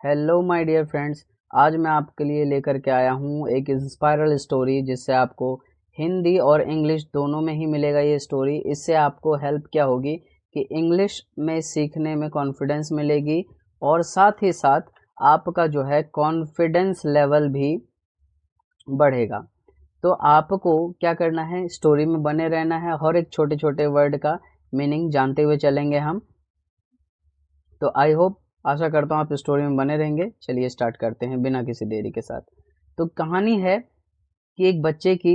Hello my dear friends. आज मैं आपके लिए लेकर के आया हूँ एक इंस्पायरल स्टोरी जिससे आपको हिंदी और इंग्लिश दोनों में ही मिलेगा ये स्टोरी। इससे आपको हेल्प क्या होगी कि इंग्लिश में सीखने में कॉन्फिडेंस मिलेगी और साथ ही साथ आपका जो है कॉन्फिडेंस लेवल भी बढ़ेगा। तो आपको क्या करना है, स्टोरी में बने रहना है। हर एक छोटे छोटे वर्ड का मीनिंग जानते हुए चलेंगे हम। तो आई होप, आशा करता हूँ आप स्टोरी में बने रहेंगे। चलिए स्टार्ट करते हैं बिना किसी देरी के साथ। तो कहानी है कि एक बच्चे की,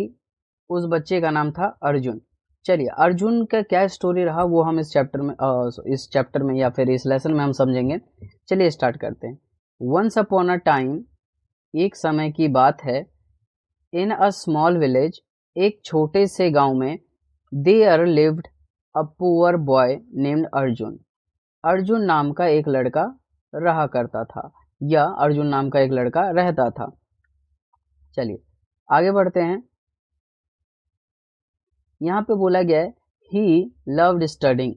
उस बच्चे का नाम था अर्जुन। चलिए अर्जुन का क्या स्टोरी रहा वो हम इस चैप्टर में या फिर इस लेसन में हम समझेंगे। चलिए स्टार्ट करते हैं। वंस अपॉन अ टाइम, एक समय की बात है, इन अ स्मॉल विलेज, एक छोटे से गांव में, there lived a poor boy named Arjun. Arjun नाम का एक लड़का रहा करता था, या अर्जुन नाम का एक लड़का रहता था। चलिए आगे बढ़ते हैं। यहाँ पे बोला गया है ही लव्ड स्टडिंग।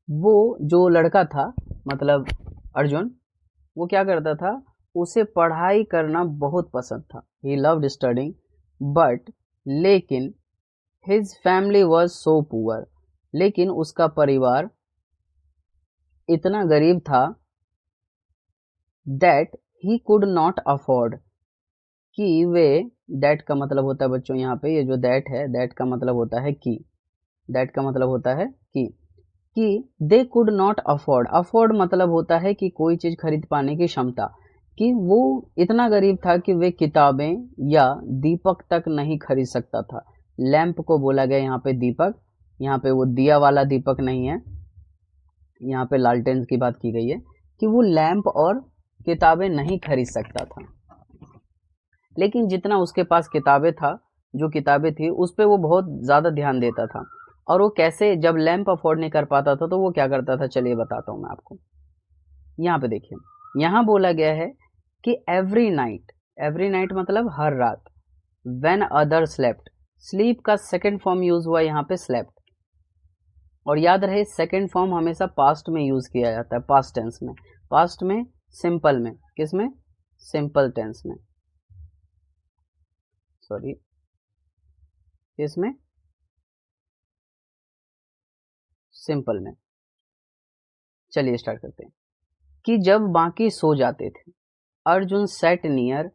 वो जो लड़का था, मतलब अर्जुन, वो क्या करता था, उसे पढ़ाई करना बहुत पसंद था। ही लव्ड स्टडिंग बट, लेकिन his family was so poor, लेकिन उसका परिवार इतना गरीब था, that he could not afford, कि वे, दैट का मतलब होता है बच्चों, यहाँ पे ये जो दैट है, दैट का मतलब होता है कि, दैट का मतलब होता है कि they could not afford. Afford मतलब होता है कि कोई चीज खरीद पाने की क्षमता, कि वो इतना गरीब था कि वे किताबें या दीपक तक नहीं खरीद सकता था। लैंप को बोला गया यहाँ पे दीपक, यहाँ पे वो दिया वाला दीपक नहीं है, यहाँ पे लालटेन की बात की गई है कि वो लैंप और किताबें नहीं खरीद सकता था। लेकिन जितना उसके पास किताबें था, जो किताबें थी उस पे वो बहुत ज़्यादा ध्यान देता था। और वो कैसे, जब लैंप अफोर्ड नहीं कर पाता था तो वो क्या करता था, चलिए बताता हूँ मैं आपको। यहाँ पे देखिए, यहाँ बोला गया है कि एवरी नाइट, एवरी नाइट मतलब हर रात, व्हेन अदर स्लेप्ट, स्लीप का सेकंड फॉर्म यूज हुआ यहाँ पे स्लेप्ट। और याद रहे सेकंड फॉर्म हमेशा पास्ट में यूज किया जाता है, पास्ट टेंस में, पास्ट में, सिंपल में, किस में, सिंपल टेंस में, सॉरी, इसमें सिंपल में। चलिए स्टार्ट करते हैं कि जब बाकी सो जाते थे, Arjun sat near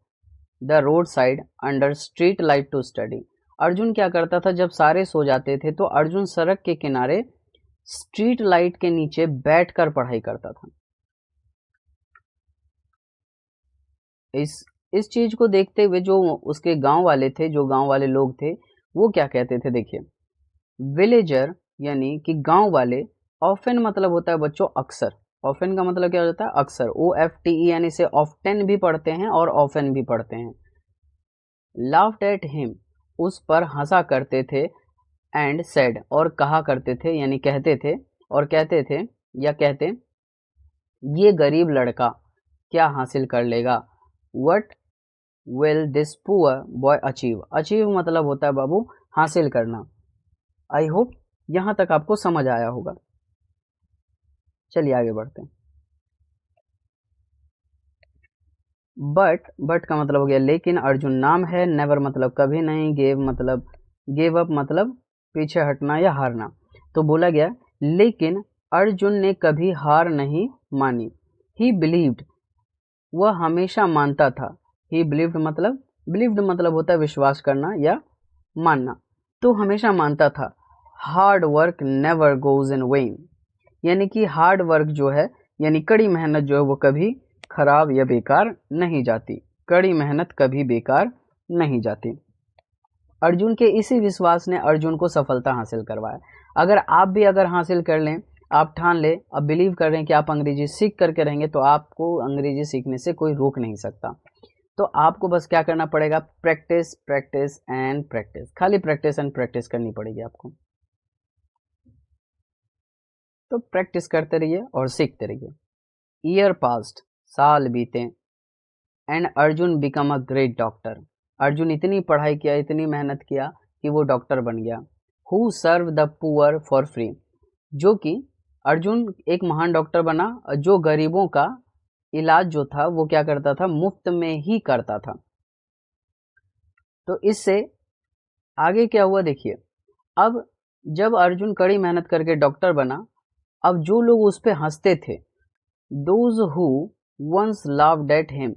the road side under street light to study. Arjun क्या करता था, जब सारे सो जाते थे तो अर्जुन सड़क के किनारे स्ट्रीट लाइट के नीचे बैठकर पढ़ाई करता था। इस चीज को देखते हुए जो उसके गांव वाले थे, जो गांव वाले लोग थे, वो क्या कहते थे, देखिए, विलेजर यानी कि गांव वाले, ऑफन मतलब होता है बच्चों अक्सर, ऑफन का मतलब क्या होता है, अक्सर, OFTE, यानी से ऑफ्टन भी पढ़ते हैं और ऑफन भी पढ़ते हैं। लाफ्ड एट हिम, उस पर हंसा करते थे, एंड सेड, और कहा करते थे, यानी कहते थे, और कहते थे या कहते, ये गरीब लड़का क्या हासिल कर लेगा, what will this poor boy achieve. Achieve मतलब होता है बाबू हासिल करना। आई होप यहाँ तक आपको समझ आया होगा। चलिए आगे बढ़ते हैं। बट का मतलब हो गया लेकिन, अर्जुन नाम है, नेवर मतलब कभी नहीं, गेव मतलब गेव अप मतलब पीछे हटना या हारना। तो बोला गया लेकिन अर्जुन ने कभी हार नहीं मानी। ही बिलीव्ड, वह हमेशा मानता था। ही बिलीव्ड मतलब होता है विश्वास करना या मानना। तो हमेशा मानता था, hard work never goes in when, यानी कि हार्ड वर्क जो है, यानी कड़ी मेहनत जो है वो कभी खराब या बेकार नहीं जाती। कड़ी मेहनत कभी बेकार नहीं जाती। अर्जुन के इसी विश्वास ने अर्जुन को सफलता हासिल करवाया। अगर आप भी अगर हासिल कर लें, आप ठान लें, अब बिलीव कर रहे हैं कि आप अंग्रेजी सीख करके रहेंगे, तो आपको अंग्रेजी सीखने से कोई रोक नहीं सकता। तो आपको बस क्या करना पड़ेगा, प्रैक्टिस प्रैक्टिस एंड प्रैक्टिस, खाली प्रैक्टिस एंड प्रैक्टिस करनी पड़ेगी आपको। तो प्रैक्टिस करते रहिए और सीखते रहिए। ईयर पास्ट, साल बीते, and Arjun become a great doctor. Arjun इतनी पढ़ाई किया, इतनी मेहनत किया कि वो डॉक्टर बन गया। Who serve the poor for free, जो कि अर्जुन एक महान डॉक्टर बना जो गरीबों का इलाज जो था वो क्या करता था, मुफ्त में ही करता था। तो इससे आगे क्या हुआ देखिए, अब जब अर्जुन कड़ी मेहनत करके डॉक्टर बना, अब जो लोग उस पे हंसते थे, those who once laughed at him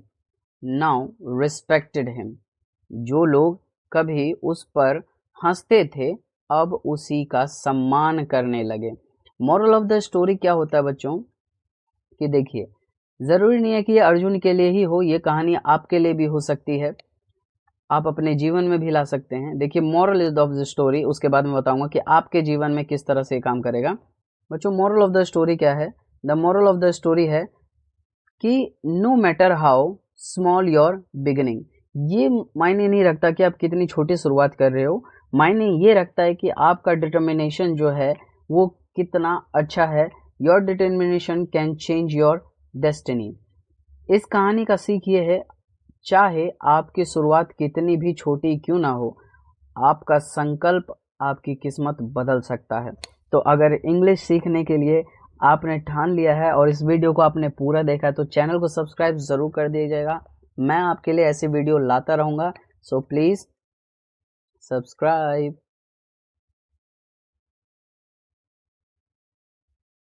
now respected him, जो लोग कभी उस पर हंसते थे अब उसी का सम्मान करने लगे। मॉरल ऑफ द स्टोरी क्या होता है बच्चों, कि देखिए ज़रूरी नहीं है कि ये अर्जुन के लिए ही हो, ये कहानी आपके लिए भी हो सकती है, आप अपने जीवन में भी ला सकते हैं। देखिए moral is of the story, उसके बाद मैं बताऊंगा कि आपके जीवन में किस तरह से काम करेगा। बच्चों मॉरल ऑफ द स्टोरी क्या है, the moral of the story है कि no matter how small your beginning, ये मायने नहीं रखता कि आप कितनी छोटी शुरुआत कर रहे हो, मायने ये रखता है कि आपका डिटर्मिनेशन जो है वो कितना अच्छा है। Your determination can change your destiny. इस कहानी का सीख ये है, चाहे आपकी शुरुआत कितनी भी छोटी क्यों ना हो, आपका संकल्प आपकी किस्मत बदल सकता है। तो अगर इंग्लिश सीखने के लिए आपने ठान लिया है और इस वीडियो को आपने पूरा देखा है तो चैनल को सब्सक्राइब ज़रूर कर दीजिएगा। मैं आपके लिए ऐसी वीडियो लाता रहूँगा, सो प्लीज़ सब्सक्राइब।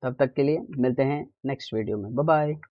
तब तक के लिए मिलते हैं नेक्स्ट वीडियो में, बाय बाय।